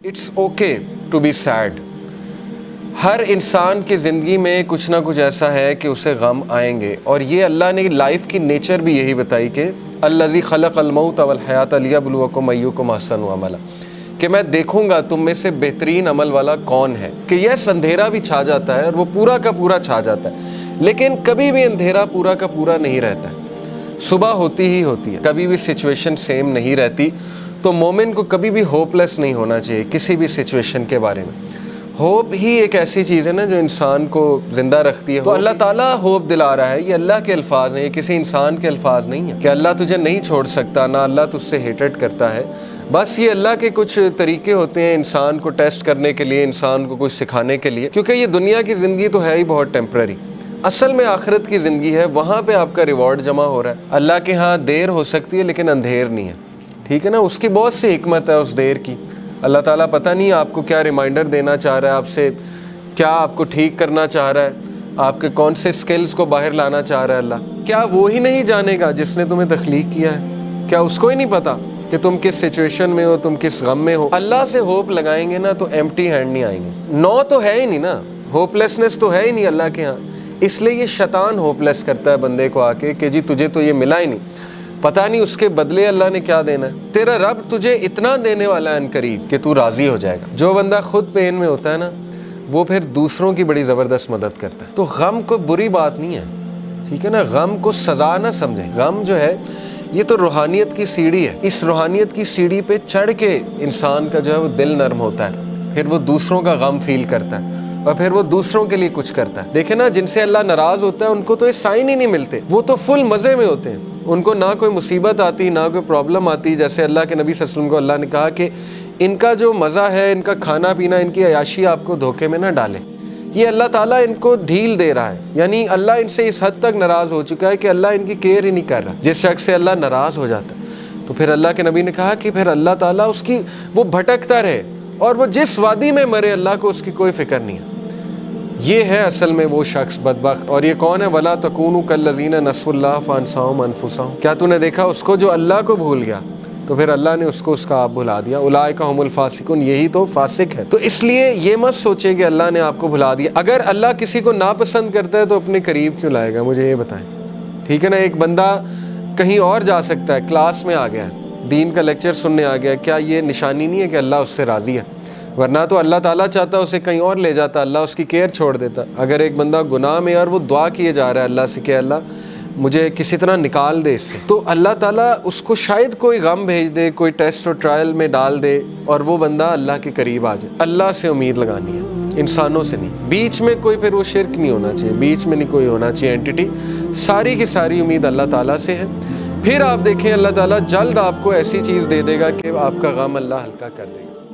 It's okay to be sad. ہر انسان کی زندگی میں کچھ نہ کچھ ایسا ہے کہ اسے غم آئیں گے، اور یہ اللہ نے لائف کی نیچر بھی یہی بتائی کہ الذی خلق الموت والحیات لیبلوکم ایکم احسن عملا، کہ میں دیکھوں گا تم میں سے بہترین عمل والا کون ہے۔ کہ یس اندھیرا بھی چھا جاتا ہے اور وہ پورا کا پورا چھا جاتا ہے، لیکن کبھی بھی اندھیرا پورا کا پورا نہیں رہتا ہے، صبح ہوتی ہی ہوتی ہے، کبھی بھی سچویشن سیم نہیں رہتی۔ تو مومن کو کبھی بھی ہوپ لیس نہیں ہونا چاہیے کسی بھی سچویشن کے بارے میں۔ ہوپ ہی ایک ایسی چیز ہے نا جو انسان کو زندہ رکھتی ہے۔ تو اللہ تعالیٰ ہوپ دلا رہا ہے، یہ اللہ کے الفاظ ہیں، یہ کسی انسان کے الفاظ نہیں ہیں کہ اللہ تجھے نہیں چھوڑ سکتا، نہ اللہ تجھ سے ہیٹڈ کرتا ہے۔ بس یہ اللہ کے کچھ طریقے ہوتے ہیں انسان کو ٹیسٹ کرنے کے لیے، انسان کو کچھ سکھانے کے لیے، کیونکہ یہ دنیا کی زندگی تو ہے ہی بہت ٹیمپرری۔ اصل میں آخرت کی زندگی ہے، وہاں پہ آپ کا ریوارڈ جمع ہو رہا ہے۔ اللہ کے ہاں دیر ہو سکتی ہے لیکن اندھیر نہیں ہے، ٹھیک ہے نا۔ اس کی بہت سی حکمت ہے اس دیر کی۔ اللہ تعالیٰ پتہ نہیں آپ کو کیا ریمائنڈر دینا چاہ رہا ہے، آپ سے کیا آپ کو ٹھیک کرنا چاہ رہا ہے، آپ کے کون سے سکلز کو باہر لانا چاہ رہا ہے اللہ۔ کیا وہ ہی نہیں جانے گا جس نے تمہیں تخلیق کیا ہے؟ کیا اس کو ہی نہیں پتا کہ تم کس سچویشن میں ہو، تم کس غم میں ہو؟ اللہ سے ہوپ لگائیں گے نا تو ایمپٹی ہینڈ نہیں آئیں گے۔ نو تو ہے ہی نہیں نا، ہوپ لیسنس تو ہے ہی نہیں اللہ کے ہاں۔ اس لیے یہ شیطان ہوپ لیس کرتا ہے بندے کو آ کے کہ جی تجھے تو یہ ملا ہی نہیں، پتہ نہیں اس کے بدلے اللہ نے کیا دینا ہے۔ تیرا رب تجھے اتنا دینے والا ہے عنقریب کہ تو راضی ہو جائے گا۔ جو بندہ خود پین میں ہوتا ہے نا، وہ پھر دوسروں کی بڑی زبردست مدد کرتا ہے۔ تو غم کو بری بات نہیں ہے، ٹھیک ہے نا۔ غم کو سزا نہ سمجھیں۔ غم جو ہے یہ تو روحانیت کی سیڑھی ہے۔ اس روحانیت کی سیڑھی پہ چڑھ کے انسان کا جو ہے وہ دل نرم ہوتا ہے، پھر وہ دوسروں کا غم فیل کرتا ہے اور پھر وہ دوسروں کے لیے کچھ کرتا ہے۔ دیکھیں نا، جن سے اللہ ناراض ہوتا ہے ان کو تو یہ سائن ہی نہیں ملتے، وہ تو فل مزے میں ہوتے ہیں، ان کو نہ کوئی مصیبت آتی نہ کوئی پرابلم آتی۔ جیسے اللہ کے نبی صلی اللہ علیہ وسلم کو اللہ نے کہا کہ ان کا جو مزہ ہے، ان کا کھانا پینا، ان کی عیاشی آپ کو دھوکے میں نہ ڈالے۔ یہ اللہ تعالیٰ ان کو ڈھیل دے رہا ہے، یعنی اللہ ان سے اس حد تک ناراض ہو چکا ہے کہ اللہ ان کی کیئر ہی نہیں کر رہا۔ جس شخص سے اللہ ناراض ہو جاتا ہے تو پھر اللہ کے نبی نے کہا کہ پھر اللہ تعالیٰ اس کی وہ بھٹکتا رہے اور وہ جس وادی میں مرے اللہ کو اس کی کوئی فکر نہیں ہے۔ یہ ہے اصل میں وہ شخص بدبخت۔ اور یہ کون ہے؟ وَلَا تَكُونُوا كَالَّذِينَ نَسُوا اللَّهَ فَأَنسَاهُمْ أَنفُسَهُمْ۔ کیا تو نے دیکھا اس کو جو اللہ کو بھول گیا تو پھر اللہ نے اس کو اس کا آپ بھلا دیا۔ اولئک هم الفاسقون، یہی تو فاسق ہے۔ تو اس لیے یہ مت سوچیں کہ اللہ نے آپ کو بھلا دیا۔ اگر اللہ کسی کو ناپسند کرتا ہے تو اپنے قریب کیوں لائے گا؟ مجھے یہ بتائیں، ٹھیک ہے نا۔ ایک بندہ کہیں اور جا سکتا ہے، کلاس میں آ گیا ہے، دین کا لیکچر سننے آ گیا، کیا یہ نشانی نہیں ہے کہ اللہ اس سے راضی ہے؟ ورنہ تو اللہ تعالیٰ چاہتا اسے کہیں اور لے جاتا، اللہ اس کی کیئر چھوڑ دیتا۔ اگر ایک بندہ گناہ میں اور وہ دعا کیے جا رہا ہے اللہ سے کہ اللہ مجھے کسی طرح نکال دے اس سے، تو اللہ تعالیٰ اس کو شاید کوئی غم بھیج دے، کوئی ٹیسٹ اور ٹرائل میں ڈال دے اور وہ بندہ اللہ کے قریب آ جائے۔ اللہ سے امید لگانی ہے، انسانوں سے نہیں۔ بیچ میں کوئی پھر وہ شرک نہیں ہونا چاہیے، بیچ میں نہیں کوئی ہونا چاہیے اینٹیٹی۔ ساری کی ساری امید اللہ تعالیٰ سے ہے۔ پھر آپ دیکھیں اللہ تعالیٰ جلد آپ کو ایسی چیز دے دے گا کہ آپ کا غم اللہ ہلکا کر دے گا۔